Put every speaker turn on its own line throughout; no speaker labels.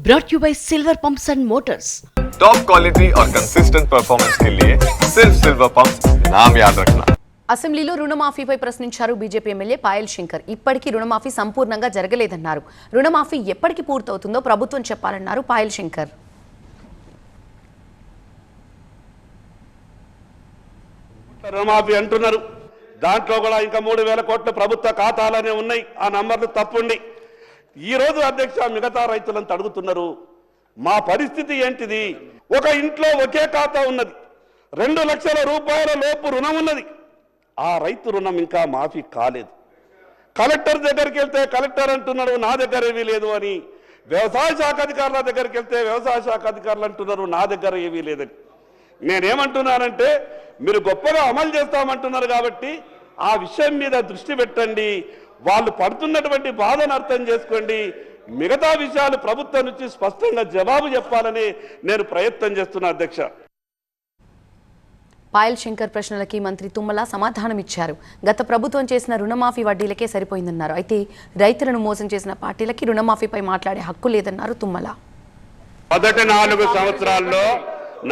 brought you by Silver Pumps and Motors.
Top quality और consistent performance के लिए सिर्फ सिल्वर पंप्स नाम याद रखना।
అసెంబ్లీలో రుణమాఫీపై ప్రశ్నించారు బీజేపీ ఎమ్మెల్యే పాయల్ శంకర్. ఇప్పటికీ రుణమాఫీ సంపూర్ణంగా జరగలేదన్నారు. రుణమాఫీ ఎప్పటికి పూర్తవుతుందో ప్రభుత్వం చెప్పాలన్నారు పాయల్ శంకర్.
రుణమాఫీ అంటున్నారు, దాంట్లో కూడా ఇంకా 3000 కోట్ల ప్రభుత్వ ఖాతాలనే ఉన్నాయి. ఆ నంబర్లు తప్పుండి ఈ రోజు అధ్యక్ష మిగతా రైతులను అడుగుతున్నారు, మా పరిస్థితి ఏంటిది? ఒక ఇంట్లో ఒకే ఖాతా ఉన్నది, 2 లక్షల రూపాయల లోపు రుణం ఉన్నది. ఆ రైతు రుణం ఇంకా మాఫీ కాలేదు. కలెక్టర్ దగ్గరికి వెళ్తే కలెక్టర్ అంటున్నాడు నా దగ్గర ఏమీ లేదు అని, వ్యవసాయ శాఖ అధికారుల దగ్గరికి వెళ్తే వ్యవసాయ శాఖ అధికారులు అంటున్నారు నా దగ్గర ఏమీ లేదని. నేనేమంటున్నానంటే మీరు గొప్పగా అమలు చేస్తామంటున్నారు కాబట్టి ఆ విషయం మీద దృష్టి పెట్టండి, వాళ్ళు పడుతున్నటువంటి బాధను అర్థం చేసుకోండి, మిగతా విషయాలు ప్రభుత్వం నుంచి స్పష్టంగా జవాబు చెప్పాలని నేను ప్రయత్నం చేస్తున్నా అధ్యక్ష.
పాయల్ శంకర్ ప్రశ్నలకి మంత్రి తుమ్మల సమాధానమిచ్చారు. గత ప్రభుత్వం చేసిన రుణమాఫీ వడ్డీలకే సరిపోయిందన్నారు. అయితే రైతులను మోసం చేసిన పార్టీలకి రుణమాఫీపై మాట్లాడే హక్కు లేదన్నారు తుమ్మల.
మొదటి 4 సంవత్సరాల్లో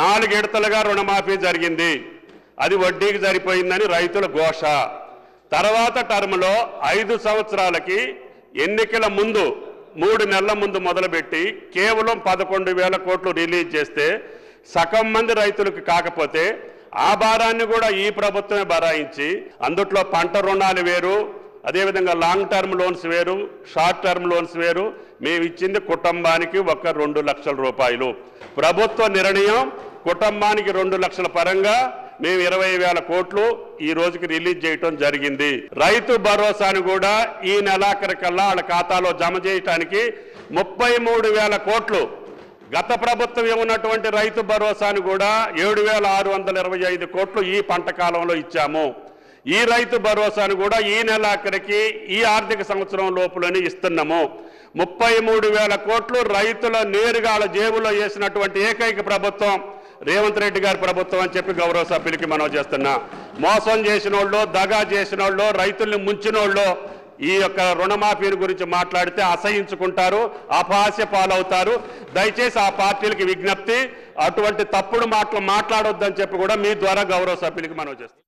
4 విడతలుగా రుణమాఫీ జరిగింది, అది వడ్డీకి సరిపోయిందని రైతుల ఘోష. తర్వాత టర్మ్లో 5 సంవత్సరాలకి ఎన్నికల ముందు 3 నెలల ముందు మొదలుపెట్టి కేవలం 11,000 కోట్లు రిలీజ్ చేస్తే సగం మంది రైతులకు కాకపోతే ఆ భారాన్ని కూడా ఈ ప్రభుత్వమే భరాయించి అందుట్లో పంట రుణాలు వేరు, అదేవిధంగా లాంగ్ టర్మ్ లోన్స్ వేరు, షార్ట్ టర్మ్ లోన్స్ వేరు. మేము ఇచ్చింది కుటుంబానికి ఒక 2 లక్షల రూపాయలు. ప్రభుత్వ నిర్ణయం కుటుంబానికి 2 లక్షల పరంగా మేము 20,000 కోట్లు ఈ రోజుకి రిలీజ్ చేయటం జరిగింది. రైతు భరోసాను కూడా ఈ నెలాఖరికల్లా వాళ్ళ ఖాతాలో జమ చేయటానికి 33,000 కోట్లు. గత ప్రభుత్వం ఏమున్నటువంటి రైతు భరోసాను కూడా 7,625 కోట్లు ఈ పంట కాలంలో ఇచ్చాము. ఈ రైతు భరోసాను కూడా ఈ నెలాఖరికి ఈ ఆర్థిక సంవత్సరం లోపులని ఇస్తున్నాము. 33,000 కోట్లు రైతుల నేరుగా జేబులో వేసినటువంటి ఏకైక ప్రభుత్వం రేవంత్ రెడ్డి గారి ప్రభుత్వం అని చెప్పి గౌరవ సభ్యులకి మనం చేస్తున్నా. మోసం చేసిన వాళ్ళు, దగా చేసిన వాళ్ళు, రైతుల్ని ముంచిన వాళ్ళు ఈ యొక్క రుణమాఫీ గురించి మాట్లాడితే అసహించుకుంటారు, అపహాస్య పాలవుతారు. దయచేసి ఆ పార్టీలకి విజ్ఞప్తి, అటువంటి తప్పుడు మాటలు మాట్లాడొద్దని చెప్పి కూడా మీ ద్వారా గౌరవ సభ్యులకి మనం చేస్తాం.